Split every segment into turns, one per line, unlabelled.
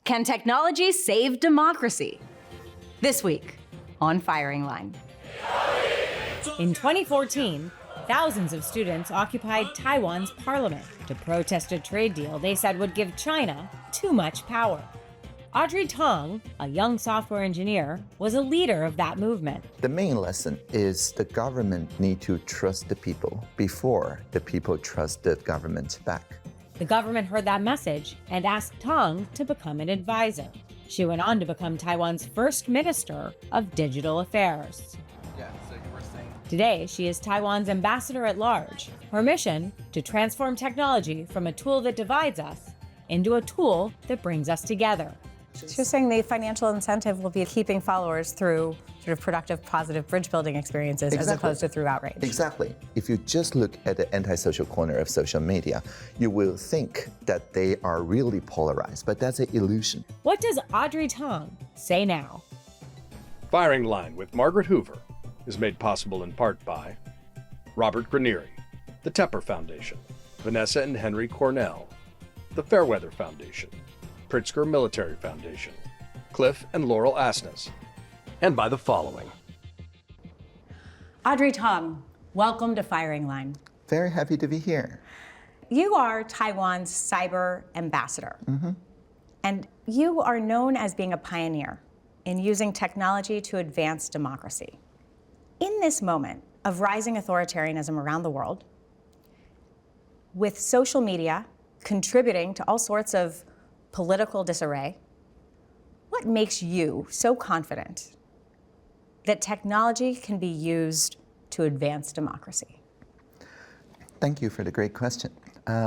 Can technology save democracy? This week on Firing Line.
In 2014, thousands of students occupied Taiwan's parliament to protest a trade deal they said would give China too much power. Audrey Tang, a young software engineer, was a leader of that movement.
The main lesson is the government need to trust the people before the people trust the government back.
The government heard that message and asked Tang to become an advisor. She went on to become Taiwan's first minister of digital affairs. Today, she is Taiwan's ambassador at large. Her mission, to transform technology from a tool that divides us into a tool that brings us together.
She was saying the financial incentive will be keeping followers through sort of productive, positive bridge-building experiences as opposed to through outrage.
Exactly. If you just look at the antisocial corner of social media, you will think that they are really polarized, but that's an illusion.
What does Audrey Tang say now?
Firing Line with Margaret Hoover is made possible in part by Robert Granieri, the Tepper Foundation, Vanessa and Henry Cornell, the Fairweather Foundation, Pritzker Military Foundation, Cliff and Laurel Asnes, and by the following.
Audrey Tang, welcome to Firing Line.
Very happy to be here.
You are Taiwan's cyber ambassador, and you are known as being a pioneer in using technology to advance democracy. In this moment of rising authoritarianism around the world, with social media contributing to all sorts of political disarray, what makes you so confident that technology can be used to advance democracy?
Thank you for the great question.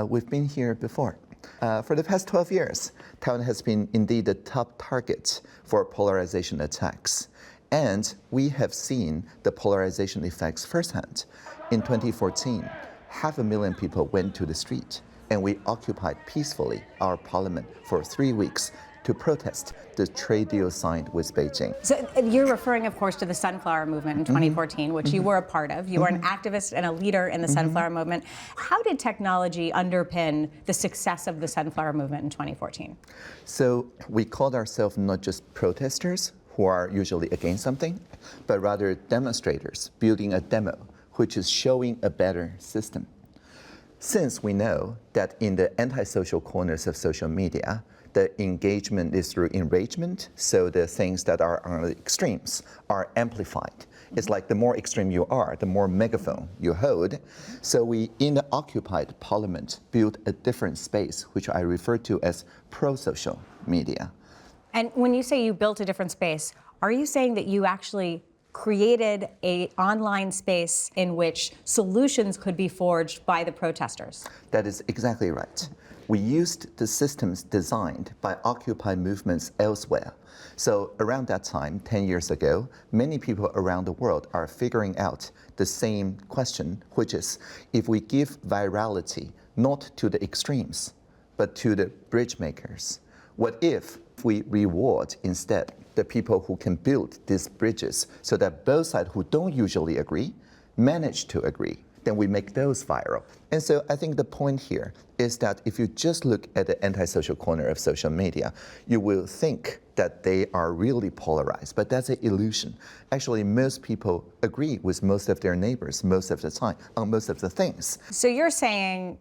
We've been here before. For the past 12 years, Taiwan has been indeed the top target for polarization attacks. And we have seen the polarization effects firsthand. In 2014, 500,000 people went to the street, and we occupied peacefully our parliament for 3 weeks to protest the trade deal signed with Beijing.
So you're referring, of course, to the Sunflower Movement in 2014, which you were a part of. You were an activist and a leader in the Sunflower Movement. How did technology underpin the success of the Sunflower Movement in 2014?
So we called ourselves not just protesters, who are usually against something, but rather demonstrators building a demo, which is showing a better system. Since we know that in the antisocial corners of social media, the engagement is through enragement, so the things that are on the extremes are amplified. It's like the more extreme you are, the more megaphone you hold. So we, in the occupied parliament, built a different space, which I refer to as pro-social media.
And when you say you built a different space, are you saying that you actually created an online space in which solutions could be forged by the protesters?
That is exactly right. We used the systems designed by Occupy movements elsewhere. So around that time, 10 years ago, many people around the world are figuring out the same question, which is, if we give virality not to the extremes, but to the bridge makers, what if we reward instead the people who can build these bridges so that both sides who don't usually agree manage to agree? Then we make those viral. And so I think the point here is that if you just look at the antisocial corner of social media, you will think that they are really polarized, but that's an illusion. Actually, most people agree with most of their neighbors most of the time on most of the things.
So you're saying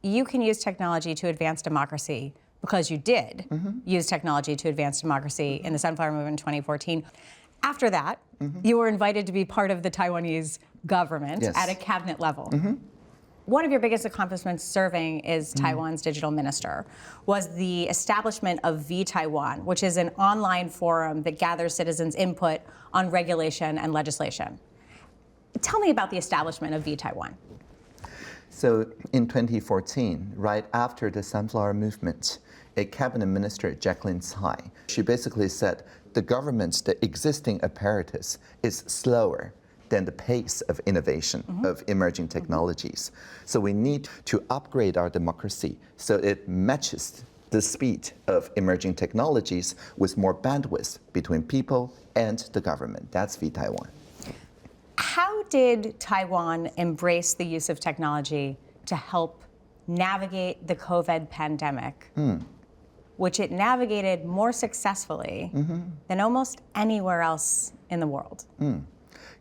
you can use technology to advance democracy because you did use technology to advance democracy in the Sunflower Movement in 2014. After that, you were invited to be part of the Taiwanese government at a cabinet level. One of your biggest accomplishments serving as Taiwan's digital minister was the establishment of vTaiwan, which is an online forum that gathers citizens' input on regulation and legislation. Tell me about the establishment of vTaiwan.
So in 2014, right after the Sunflower Movement, a cabinet minister, Jacqueline Tsai, she basically said the government, the existing apparatus, is slower than the pace of innovation of emerging technologies. So we need to upgrade our democracy so it matches the speed of emerging technologies with more bandwidth between people and the government. That's vTaiwan.
How did Taiwan embrace the use of technology to help navigate the COVID pandemic which it navigated more successfully than almost anywhere else in the world.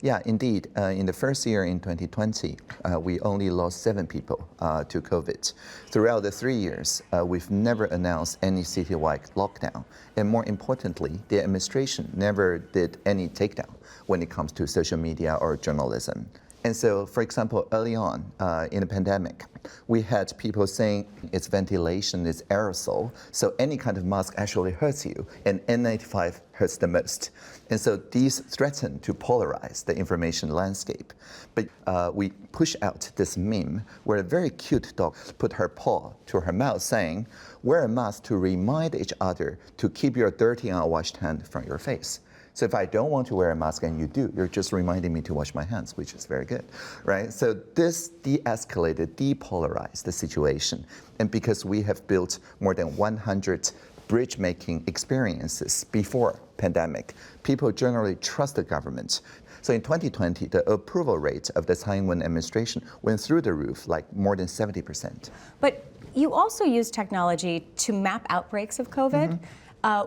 Yeah, indeed. In the first year in 2020, we only lost 7 people to COVID. Throughout the 3 years, we've never announced any citywide lockdown. And more importantly, the administration never did any takedown when it comes to social media or journalism. And so, for example, early on in the pandemic, we had people saying it's ventilation, it's aerosol, so any kind of mask actually hurts you, and N95 hurts the most. And so these threaten to polarize the information landscape. But we push out this meme where a very cute dog put her paw to her mouth saying, wear a mask to remind each other to keep your dirty and unwashed hand from your face. So if I don't want to wear a mask and you do, you're just reminding me to wash my hands, which is very good, right? So this de-escalated, depolarized the situation. And because we have built more than 100 bridge-making experiences before pandemic, people generally trust the government. So in 2020, the approval rate of the Tsai Ing-wen administration went through the roof, like more than 70%.
But you also use technology to map outbreaks of COVID.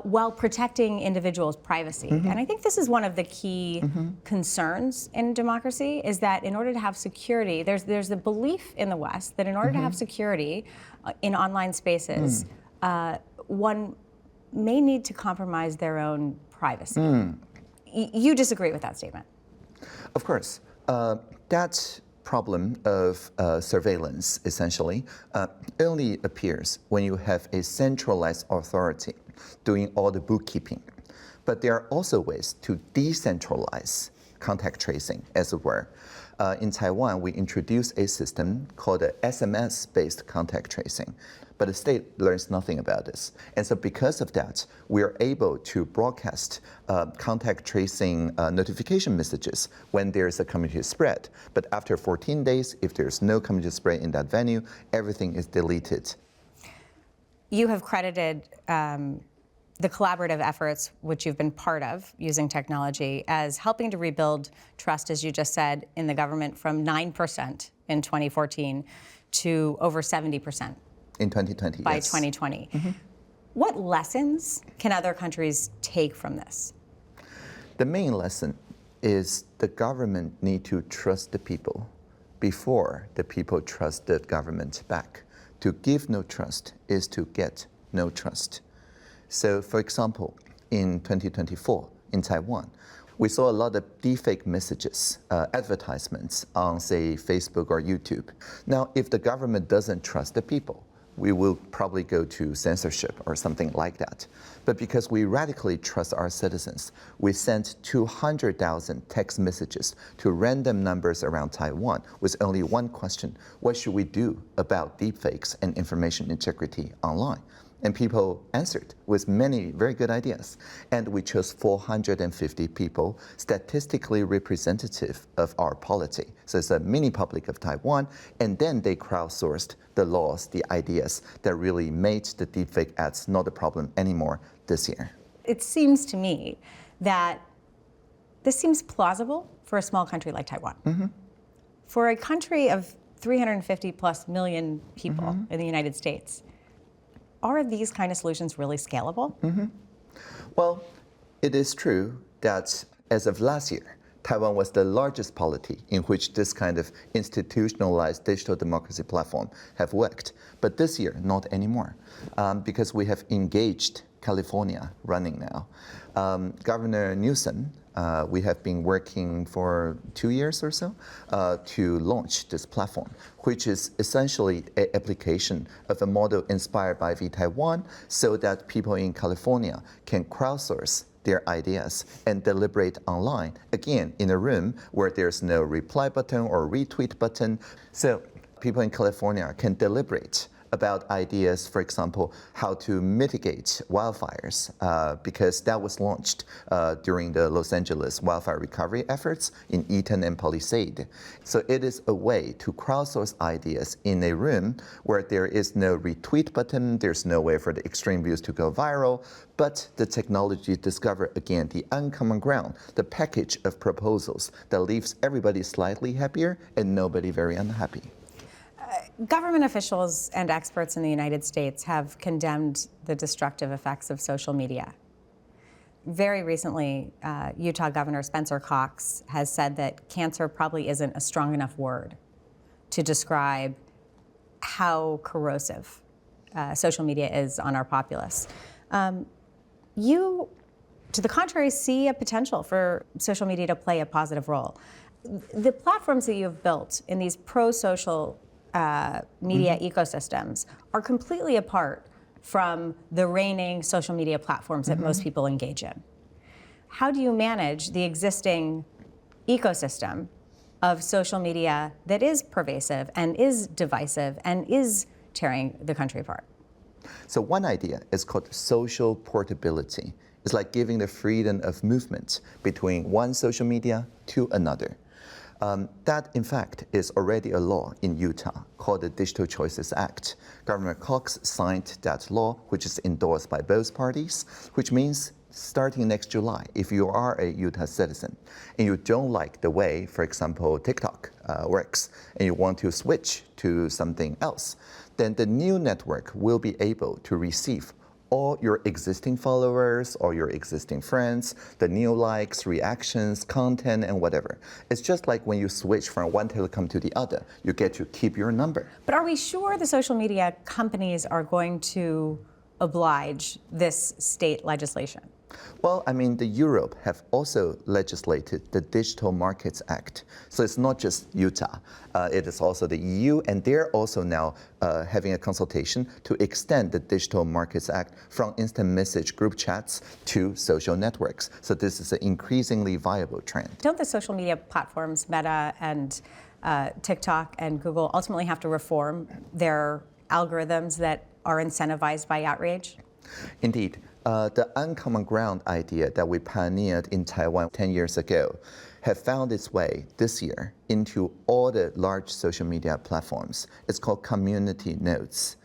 While protecting individuals' privacy. And I think this is one of the key concerns in democracy, is that in order to have security, there's the belief in the West that in order to have security in online spaces, one may need to compromise their own privacy. You disagree with that statement?
Of course. That problem of surveillance, essentially, only appears when you have a centralized authority doing all the bookkeeping. But there are also ways to decentralize contact tracing, as it were. In Taiwan, we introduced a system called a SMS-based contact tracing, but the state learns nothing about this. And so because of that, we are able to broadcast contact tracing notification messages when there's a community spread. But after 14 days, if there's no community spread in that venue, everything is deleted.
You have credited the collaborative efforts, which you've been part of using technology, as helping to rebuild trust, as you just said, in the government from 9% in 2014 to over 70%
in 2020.
By
yes.
2020. What lessons can other countries take from this?
The main lesson is the government need to trust the people before the people trust the government back. To give no trust is to get no trust. So, for example, in 2024 in Taiwan, we saw a lot of deepfake messages, advertisements on, say, Facebook or YouTube. Now, if the government doesn't trust the people, we will probably go to censorship or something like that. But because we radically trust our citizens, we sent 200,000 text messages to random numbers around Taiwan with only one question: what should we do about deepfakes and information integrity online? And people answered with many very good ideas. And we chose 450 people, statistically representative of our polity. So it's a mini public of Taiwan. And then they crowdsourced the laws, the ideas that really made the deepfake ads not a problem anymore this year.
It seems to me that this seems plausible for a small country like Taiwan. For a country of 350 plus million people in the United States, are these kind of solutions really scalable?
Well, it is true that as of last year, Taiwan was the largest polity in which this kind of institutionalized digital democracy platform have worked. But this year, not anymore, because we have engaged California running now. Governor Newsom, we have been working for 2 years or so to launch this platform, which is essentially an application of a model inspired by VTaiwan, so that people in California can crowdsource their ideas and deliberate online, again, in a room where there's no reply button or retweet button. So people in California can deliberate about ideas, for example, how to mitigate wildfires, because that was launched during the Los Angeles wildfire recovery efforts in Eaton and Palisade. So it is a way to crowdsource ideas in a room where there is no retweet button, there's no way for the extreme views to go viral, but the technology discover, again, the uncommon ground, the package of proposals that leaves everybody slightly happier and nobody very unhappy.
Government officials and experts in the United States have condemned the destructive effects of social media. Very recently, Utah Governor Spencer Cox has said that cancer probably isn't a strong enough word to describe how corrosive social media is on our populace. You, to the contrary, see a potential for social media to play a positive role. The platforms that you have built in these pro-social media ecosystems are completely apart from the reigning social media platforms that most people engage in. How do you manage the existing ecosystem of social media that is pervasive and is divisive and is tearing the country apart?
So one idea is called social portability. It's like giving the freedom of movement between one social media to another. That, in fact, is already a law in Utah called the Digital Choices Act. Governor Cox signed that law, which is endorsed by both parties, which means starting next July, if you are a Utah citizen and you don't like the way, for example, TikTok works, and you want to switch to something else, then the new network will be able to receive all your existing followers or your existing friends, the new likes, reactions, content, and whatever. It's just like when you switch from one telecom to the other, you get to keep your number.
But are we sure the social media companies are going to oblige this state legislation?
Well, I mean, Europe have also legislated the Digital Markets Act. So it's not just Utah. It is also the EU, and they're also now having a consultation to extend the Digital Markets Act from instant message group chats to social networks. So this is an increasingly viable trend.
Don't the social media platforms, Meta and TikTok and Google, ultimately have to reform their algorithms that are incentivized by outrage?
Indeed. The uncommon ground idea that we pioneered in Taiwan 10 years ago have found its way this year into all the large social media platforms. It's called community nodes.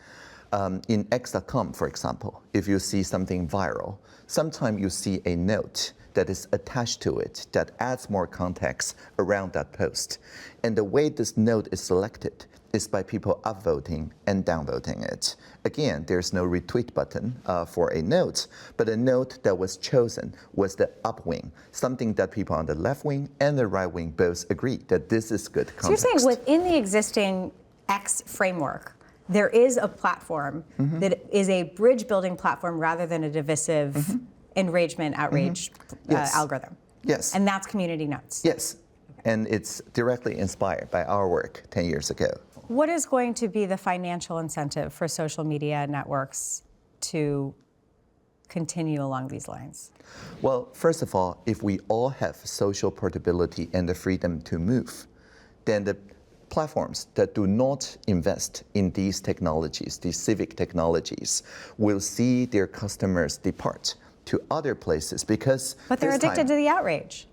In X.com, for example, if you see something viral, sometimes you see a note that is attached to it that adds more context around that post. And the way this note is selected is by people upvoting and downvoting it. Again, there's no retweet button for a note, but a note that was chosen was the upwing, something that people on the left wing and the right wing both agree that this is good context.
So you're saying within the existing X framework, there is a platform that is a bridge building platform rather than a divisive enragement, outrage algorithm?
Yes.
And that's community notes?
Yes. And it's directly inspired by our work 10 years ago.
What is going to be the financial incentive for social media networks to continue along these lines?
Well, first of all, if we all have social portability and the freedom to move, then the platforms that do not invest in these technologies, these civic technologies, will see their customers depart to other places because...
But they're addicted to the outrage.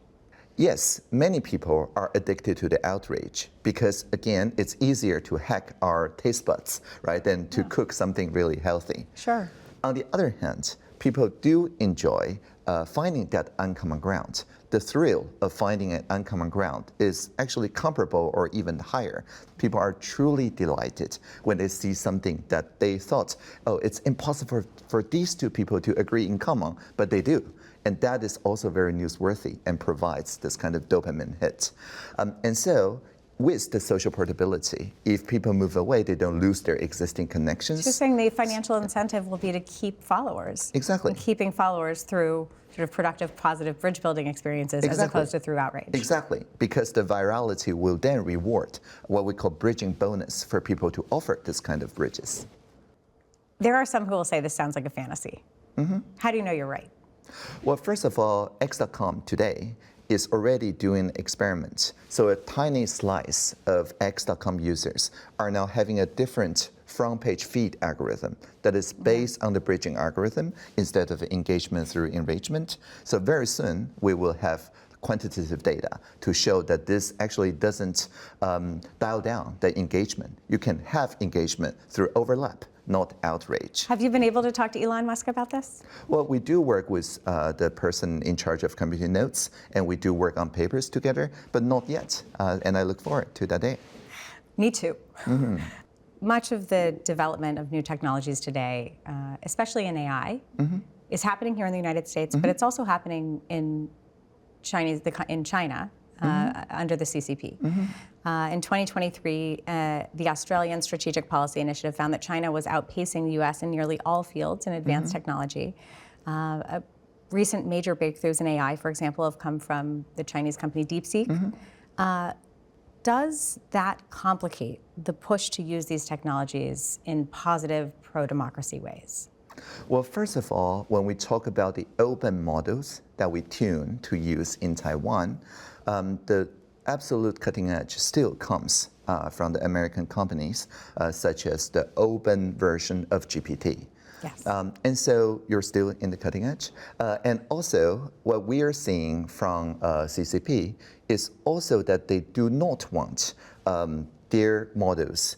Yes, many people are addicted to the outrage because, again, it's easier to hack our taste buds, right, than to cook something really healthy.
Sure.
On the other hand, people do enjoy finding that uncommon ground. The thrill of finding an uncommon ground is actually comparable or even higher. People are truly delighted when they see something that they thought, oh, it's impossible for these two people to agree in common, but they do. And that is also very newsworthy and provides this kind of dopamine hit. And so, with the social portability, if people move away, they don't lose their existing connections.
So you're saying the financial incentive will be to keep followers.
Exactly.
And keeping followers through sort of productive, positive bridge building experiences as opposed to through outrage.
Exactly, because the virality will then reward what we call bridging bonus for people to offer this kind of bridges.
There are some who will say this sounds like a fantasy. How do you know you're right?
Well, first of all, X.com today is already doing experiments. So a tiny slice of X.com users are now having a different front page feed algorithm that is based on the bridging algorithm instead of engagement through enragement. So very soon we will have quantitative data to show that this actually doesn't dial down the engagement. You can have engagement through overlap, not outrage.
Have you been able to talk to Elon Musk about this?
Well, we do work with the person in charge of community notes, and we do work on papers together, but not yet. And I look forward to that day.
Me too. Much of the development of new technologies today, especially in AI, is happening here in the United States, but it's also happening in China under the CCP. In 2023, the Australian Strategic Policy Initiative found that China was outpacing the US in nearly all fields in advanced technology. Recent major breakthroughs in AI, for example, have come from the Chinese company DeepSeek. Does that complicate the push to use these technologies in positive pro-democracy ways?
Well, first of all, when we talk about the open models that we tune to use in Taiwan, the absolute cutting edge still comes from the American companies, such as the open version of GPT.
Yes.
And so you're still in the cutting edge. And also, what we are seeing from CCP is also that they do not want their models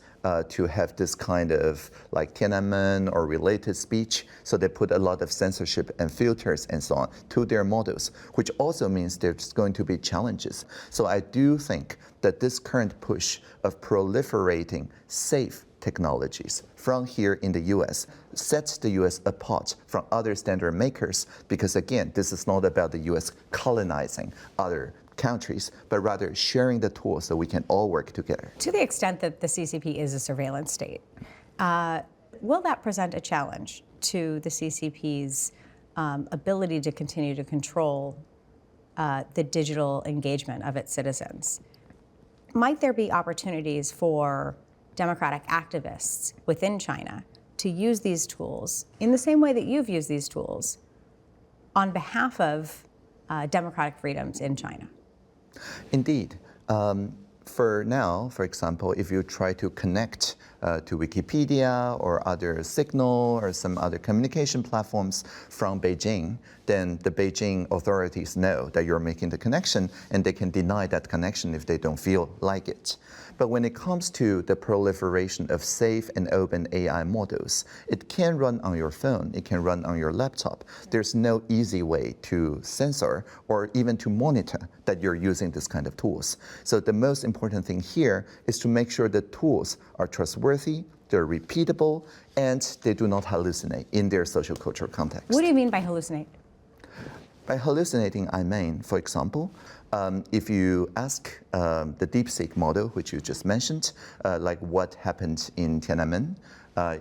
to have this kind of like Tiananmen or related speech. So they put a lot of censorship and filters and so on to their models, which also means there's going to be challenges. So I do think that this current push of proliferating safe technologies from here in the US sets the US apart from other standard makers because, again, this is not about the US colonizing other countries, but rather sharing the tools so we can all work together.
To the extent that the CCP is a surveillance state, will that present a challenge to the CCP's ability to continue to control the digital engagement of its citizens? Might there be opportunities for democratic activists within China to use these tools in the same way that you've used these tools on behalf of democratic freedoms in China?
Indeed. For now, for example, if you try to connect to Wikipedia or other Signal or some other communication platforms from Beijing, then the Beijing authorities know that you're making the connection and they can deny that connection if they don't feel like it. But when it comes to the proliferation of safe and open AI models, it can run on your phone, it can run on your laptop. There's no easy way to censor or even to monitor that you're using this kind of tools. So the most important thing here is to make sure the tools are trustworthy, they're repeatable, and they do not hallucinate in their social cultural context.
What do you mean by hallucinate?
By hallucinating, I mean, for example, if you ask the DeepSeek model, which you just mentioned, like what happened in Tiananmen,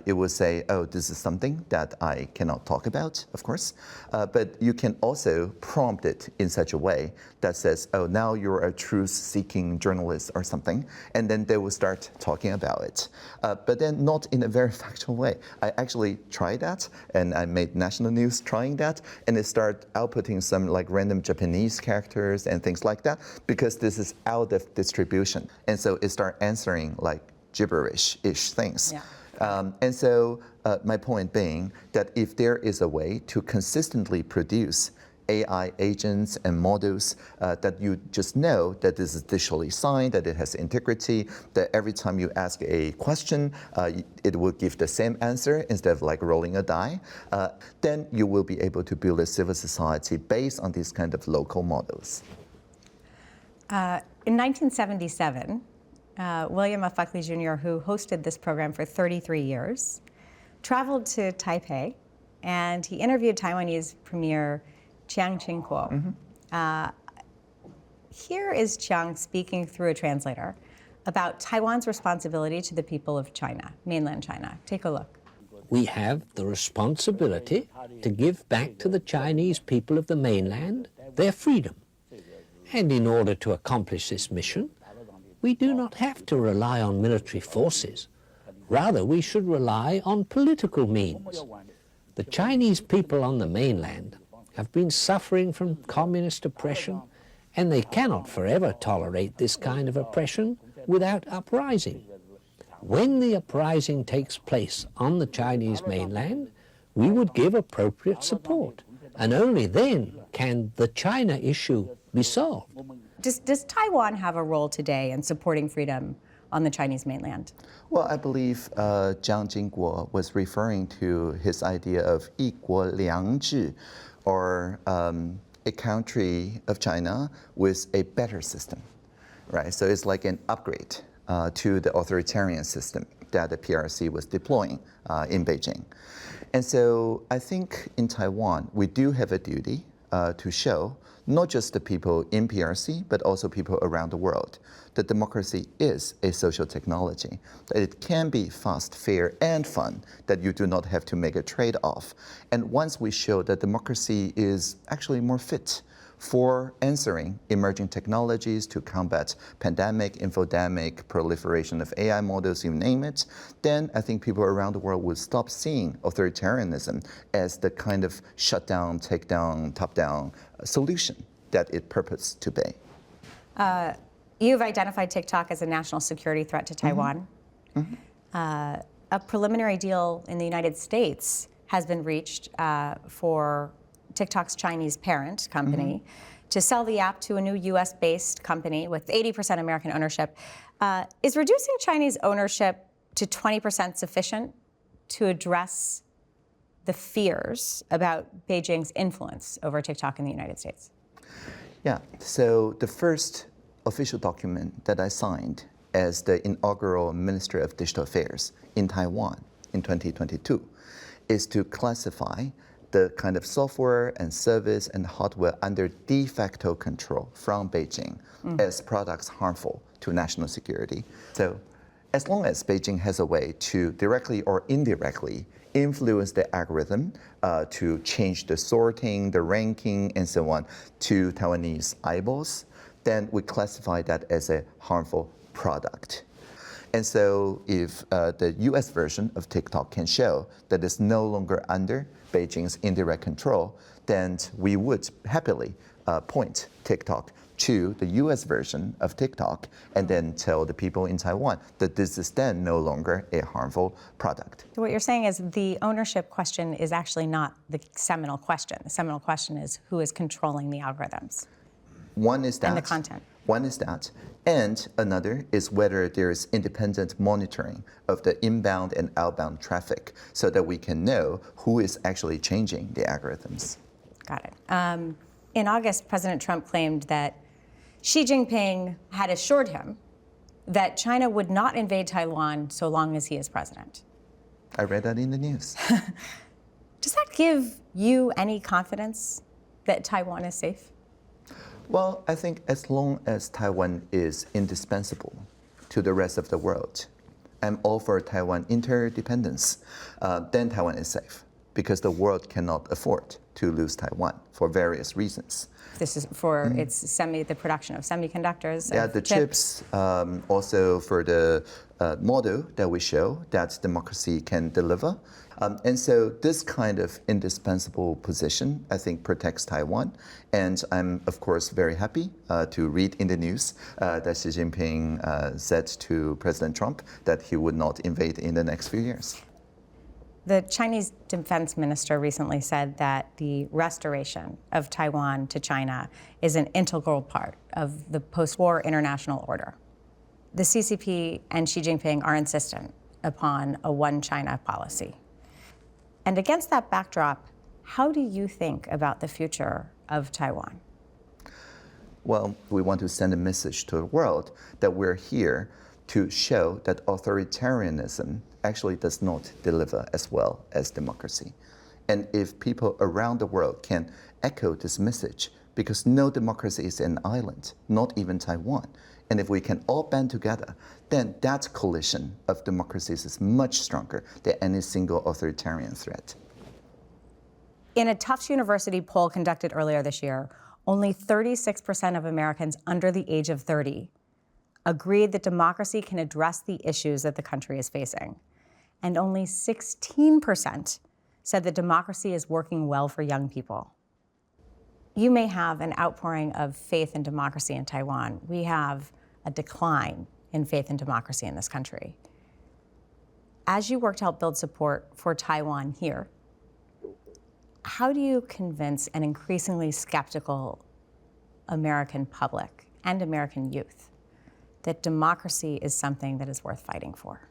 it will say, oh, this is something that I cannot talk about, of course. But you can also prompt it in such a way that says, oh, now you're a truth-seeking journalist or something. And then they will start talking about it. But then not in a very factual way. I actually tried that, and I made national news trying that. And it started outputting some like random Japanese characters and things like that, because this is out of distribution. And so it started answering like gibberish-ish things.
Yeah.
And so my point being that if there is a way to consistently produce AI agents and models that you just know that this is digitally signed, that it has integrity, that every time you ask a question, it will give the same answer instead of like rolling a die, then you will be able to build a civil society based on these kind of local models.
In 1977, William F. Buckley Jr., who hosted this program for 33 years, traveled to Taipei, and he interviewed Taiwanese Premier Chiang Ching-kuo. Here is Chiang speaking through a translator about Taiwan's responsibility to the people of China, mainland China. Take a look.
We have the responsibility to give back to the Chinese people of the mainland their freedom. And in order to accomplish this mission, we do not have to rely on military forces. Rather, we should rely on political means. The Chinese people on the mainland have been suffering from communist oppression, and they cannot forever tolerate this kind of oppression without uprising. When the uprising takes place on the Chinese mainland, we would give appropriate support, and only then can the China issue be solved.
Does Taiwan have a role today in supporting freedom on the Chinese mainland?
Well, I believe Jiang Jingguo was referring to his idea of 一国两制, or a country of China with a better system, right? So it's like an upgrade to the authoritarian system that the PRC was deploying in Beijing. And so I think in Taiwan, we do have a duty to show not just the people in PRC, but also people around the world, that democracy is a social technology, that it can be fast, fair, and fun, that you do not have to make a trade-off. And once we show that democracy is actually more fit for answering emerging technologies to combat pandemic, infodemic, proliferation of AI models, you name it, then I think people around the world will stop seeing authoritarianism as the kind of shutdown, takedown, top-down solution that it purports to be.
You've identified TikTok as a national security threat to Taiwan. A preliminary deal in the United States has been reached for TikTok's Chinese parent company to sell the app to a new US-based company with 80% American ownership. Is reducing Chinese ownership to 20% sufficient to address the fears about Beijing's influence over TikTok in the United States?
Yeah, so the first official document that I signed as the inaugural Minister of Digital Affairs in Taiwan in 2022 is to classify the kind of software and service and hardware under de facto control from Beijing as products harmful to national security. So as long as Beijing has a way to directly or indirectly influence the algorithm to change the sorting, the ranking, and so on to Taiwanese eyeballs, then we classify that as a harmful product. And so if the US version of TikTok can show that it's no longer under Beijing's indirect control, then we would happily point TikTok to the US version of TikTok and then tell the people in Taiwan that this is then no longer a harmful product.
So what you're saying is the ownership question is actually not the seminal question. The seminal question is who is controlling the algorithms.
One is that.
And the content.
One is that. And another is whether there is independent monitoring of the inbound and outbound traffic so that we can know who is actually changing the algorithms.
Got it. In August, President Trump claimed that Xi Jinping had assured him that China would not invade Taiwan so long as he is president.
I read that in the news.
Does that give you any confidence that Taiwan is safe?
Well, I think as long as Taiwan is indispensable to the rest of the world, I'm all for Taiwan interdependence, then Taiwan is safe because the world cannot afford to lose Taiwan for various reasons.
This is for the production of semiconductors.
Yeah, the chips, also for the model that we show that democracy can deliver. And so this kind of indispensable position, I think, protects Taiwan. And I'm, of course, very happy to read in the news that Xi Jinping said to President Trump that he would not invade in the next few years.
The Chinese defense minister recently said that the restoration of Taiwan to China is an integral part of the post-war international order. The CCP and Xi Jinping are insistent upon a one China policy. And against that backdrop, how do you think about the future of Taiwan?
Well, we want to send a message to the world that we're here to show that authoritarianism actually does not deliver as well as democracy. And if people around the world can echo this message, because no democracy is an island, not even Taiwan, and if we can all band together, then that coalition of democracies is much stronger than any single authoritarian threat.
In a Tufts University poll conducted earlier this year, only 36% of Americans under the age of 30 agreed that democracy can address the issues that the country is facing. And only 16% said that democracy is working well for young people. You may have an outpouring of faith in democracy in Taiwan. We have a decline in faith in democracy in this country. As you work to help build support for Taiwan here, how do you convince an increasingly skeptical American public and American youth that democracy is something that is worth fighting for?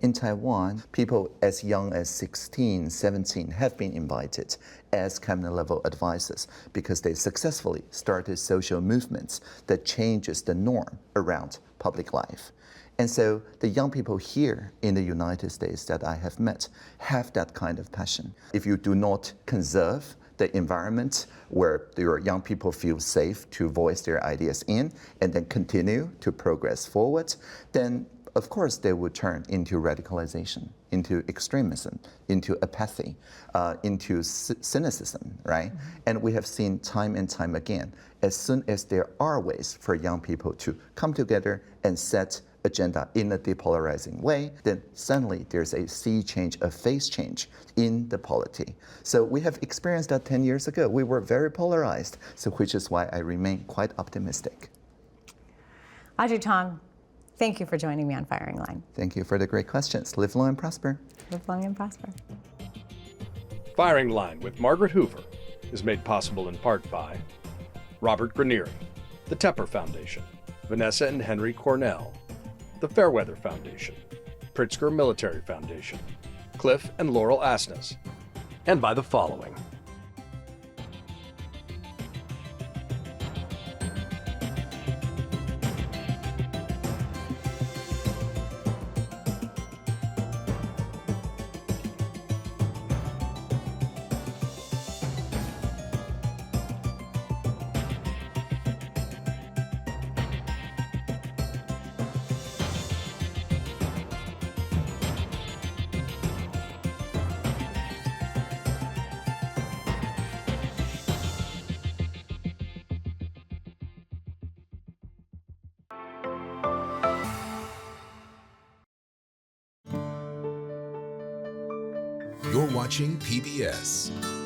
In Taiwan, people as young as 16, 17 have been invited as cabinet level advisors because they successfully started social movements that changes the norm around public life. And so the young people here in the United States that I have met have that kind of passion. If you do not conserve the environment where your young people feel safe to voice their ideas in and then continue to progress forward, then of course they would turn into radicalization, into extremism, into apathy, into cynicism, right? And we have seen time and time again, as soon as there are ways for young people to come together and set agenda in a depolarizing way, then suddenly there's a sea change, a phase change in the polity. So we have experienced that 10 years ago. We were very polarized, so which is why I remain quite optimistic.
Audrey Tang, thank you for joining me on Firing Line.
Thank you for the great questions. Live long and prosper.
Live long and prosper.
Firing Line with Margaret Hoover is made possible in part by Robert Granieri, the Tepper Foundation, Vanessa and Henry Cornell, the Fairweather Foundation, Pritzker Military Foundation, Cliff and Laurel Asnes, and by the following.
You're watching PBS.